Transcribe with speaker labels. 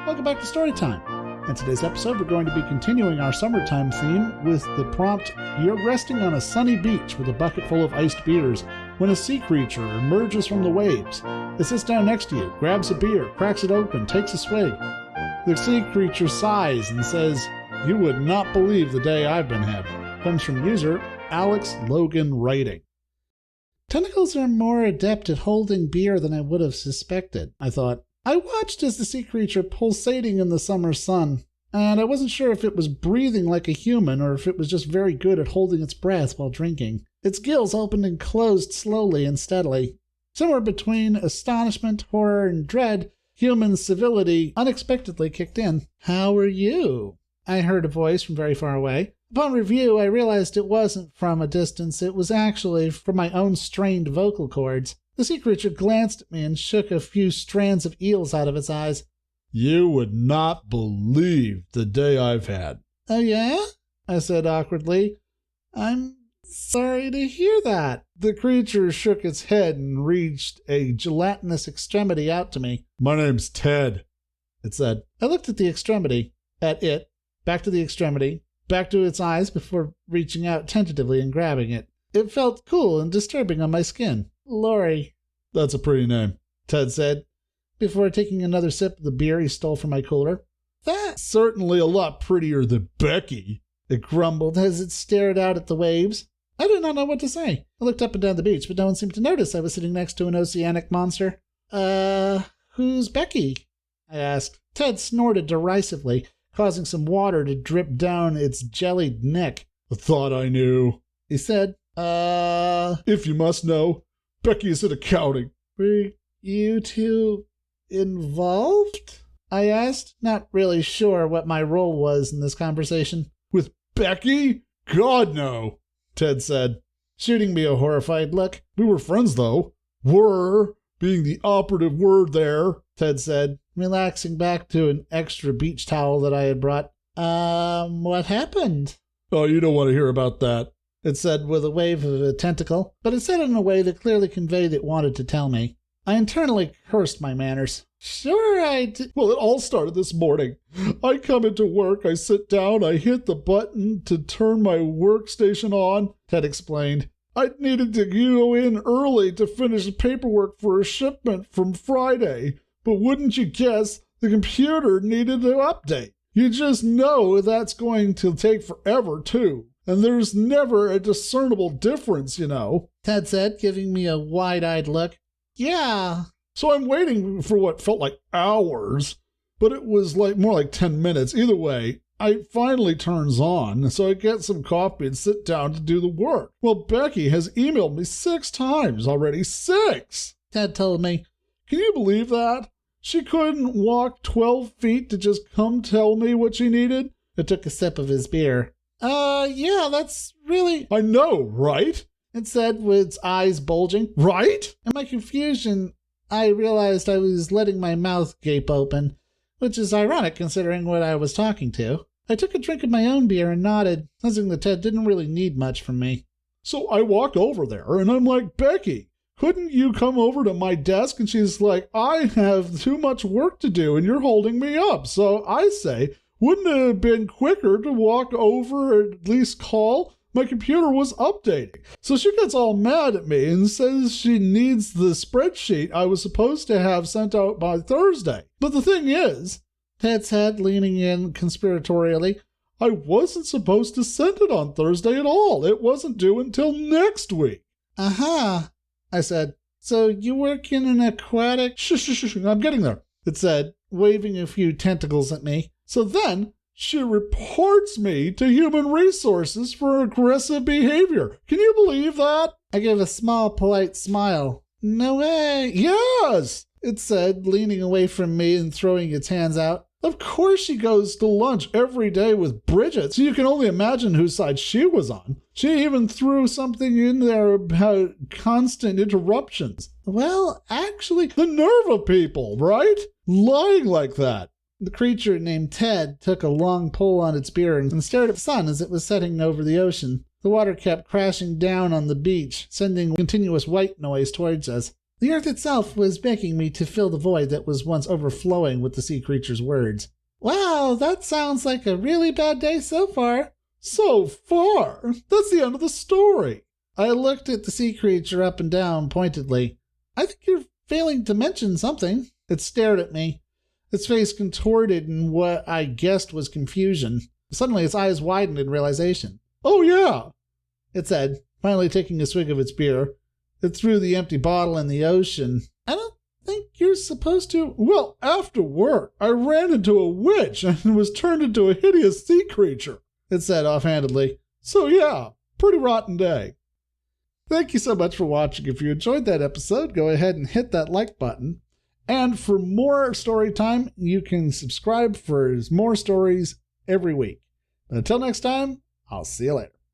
Speaker 1: Welcome back to Storytime. In today's episode, we're going to be continuing our summertime theme with the prompt, "You're resting on a sunny beach with a bucket full of iced beers when a sea creature emerges from the waves. It sits down next to you, grabs a beer, cracks it open, takes a swig. The sea creature sighs and says, 'You would not believe the day I've been having.'" Comes from user AlexLogan Tentacles are more adept at holding beer than I would have suspected, I thought. I watched as the sea creature pulsating in the summer sun, and I wasn't sure if it was breathing like a human or if it was just very good at holding its breath while drinking. Its gills opened and closed slowly and steadily. Somewhere between astonishment, horror, and dread, human civility unexpectedly kicked in. "How are you?" I heard a voice from very far away. Upon review, I realized it wasn't from a distance. It was actually from my own strained vocal cords. The sea creature glanced at me and shook a few strands of eels out of its eyes.
Speaker 2: "You would not believe the day I've had."
Speaker 1: "Oh, yeah?" I said awkwardly. "I'm sorry to hear that." The creature shook its head and reached a gelatinous extremity out to me.
Speaker 2: "My name's Ted,"
Speaker 1: it said. I looked at the extremity, at it, back to the extremity, back to its eyes before reaching out tentatively and grabbing it. It felt cool and disturbing on my skin. "Lori."
Speaker 2: "That's a pretty name,"
Speaker 1: Ted said, before taking another sip of the beer he stole from my cooler.
Speaker 2: "That's certainly a lot prettier than Becky,"
Speaker 1: it grumbled as it stared out at the waves. I did not know what to say. I looked up and down the beach, but no one seemed to notice I was sitting next to an oceanic monster. Who's Becky?" I asked. Ted snorted derisively, causing some water to drip down its jellied neck.
Speaker 2: "I thought I knew,"
Speaker 1: he said.
Speaker 2: If you must know, Becky is in accounting."
Speaker 1: "Were you two involved?" I asked, not really sure what my role was in this conversation.
Speaker 2: "With Becky? God, no,"
Speaker 1: Ted said, shooting me a horrified look.
Speaker 2: "We were friends, though. Were being the operative word there,"
Speaker 1: Ted said, relaxing back to an extra beach towel that I had brought. What happened?"
Speaker 2: "Oh, you don't want to hear about that,"
Speaker 1: it said with a wave of a tentacle, but it said it in a way that clearly conveyed it wanted to tell me. I internally cursed my manners. "Sure I did."
Speaker 2: "Well, it all started this morning. I come into work, I sit down, I hit the button to turn my workstation on," Ted explained. "I needed to go in early to finish the paperwork for a shipment from Friday, but wouldn't you guess, the computer needed to update. You just know that's going to take forever, too. And there's never a discernible difference, you know,"
Speaker 1: Ted said, giving me a wide-eyed look. "Yeah."
Speaker 2: "So I'm waiting for what felt like hours, but it was more like 10 minutes. Either way, it finally turns on, so I get some coffee and sit down to do the work. Well, Becky has emailed me 6 times already. 6!
Speaker 1: Ted told me.
Speaker 2: Can you believe that? She couldn't walk 12 feet to just come tell me what she needed."
Speaker 1: It took a sip of his beer. Yeah, that's really..."
Speaker 2: "I know, right?"
Speaker 1: it said with its eyes bulging.
Speaker 2: "Right?"
Speaker 1: In my confusion, I realized I was letting my mouth gape open, which is ironic considering what I was talking to. I took a drink of my own beer and nodded, sensing that Ted didn't really need much from me.
Speaker 2: "So I walk over there, and I'm like, 'Becky, couldn't you come over to my desk?' And she's like, 'I have too much work to do, and you're holding me up.' So I say, 'Wouldn't it have been quicker to walk over or at least call? My computer was updating.' So she gets all mad at me and says she needs the spreadsheet I was supposed to have sent out by Thursday. But the thing is,"
Speaker 1: Ted said, leaning in conspiratorially,
Speaker 2: "I wasn't supposed to send it on Thursday at all. It wasn't due until next week."
Speaker 1: "Uh-huh," I said. "So you work in an aquatic..."
Speaker 2: Shh, I'm getting there,"
Speaker 1: it said, waving a few tentacles at me.
Speaker 2: "So then she reports me to Human Resources for aggressive behavior. Can you believe that?"
Speaker 1: I gave a small, polite smile. "No way."
Speaker 2: "Yes,"
Speaker 1: it said, leaning away from me and throwing its hands out.
Speaker 2: "Of course she goes to lunch every day with Bridget, so you can only imagine whose side she was on. She even threw something in there about constant interruptions."
Speaker 1: "Well, actually..."
Speaker 2: "The nerve of people, right? Lying like that."
Speaker 1: The creature named Ted took a long pull on its beer and stared at the sun as it was setting over the ocean. The water kept crashing down on the beach, sending continuous white noise towards us. The earth itself was begging me to fill the void that was once overflowing with the sea creature's words. Wow, that sounds like a really bad day so far.
Speaker 2: So far? That's the end of the story.
Speaker 1: I looked at the sea creature up and down pointedly. I think you're failing to mention something. It stared at me, its face contorted in what I guessed was confusion. Suddenly its eyes widened in realization.
Speaker 2: Oh yeah,
Speaker 1: it said, finally taking a swig of its beer. It threw the empty bottle in the ocean. I don't think you're supposed to.
Speaker 2: Well, after work, I ran into a witch and was turned into a hideous sea creature,
Speaker 1: it said offhandedly.
Speaker 2: So yeah, pretty rotten day.
Speaker 1: Thank you so much for watching. If you enjoyed that episode, go ahead and hit that like button. And for more story time, you can subscribe for more stories every week. But until next time, I'll see you later.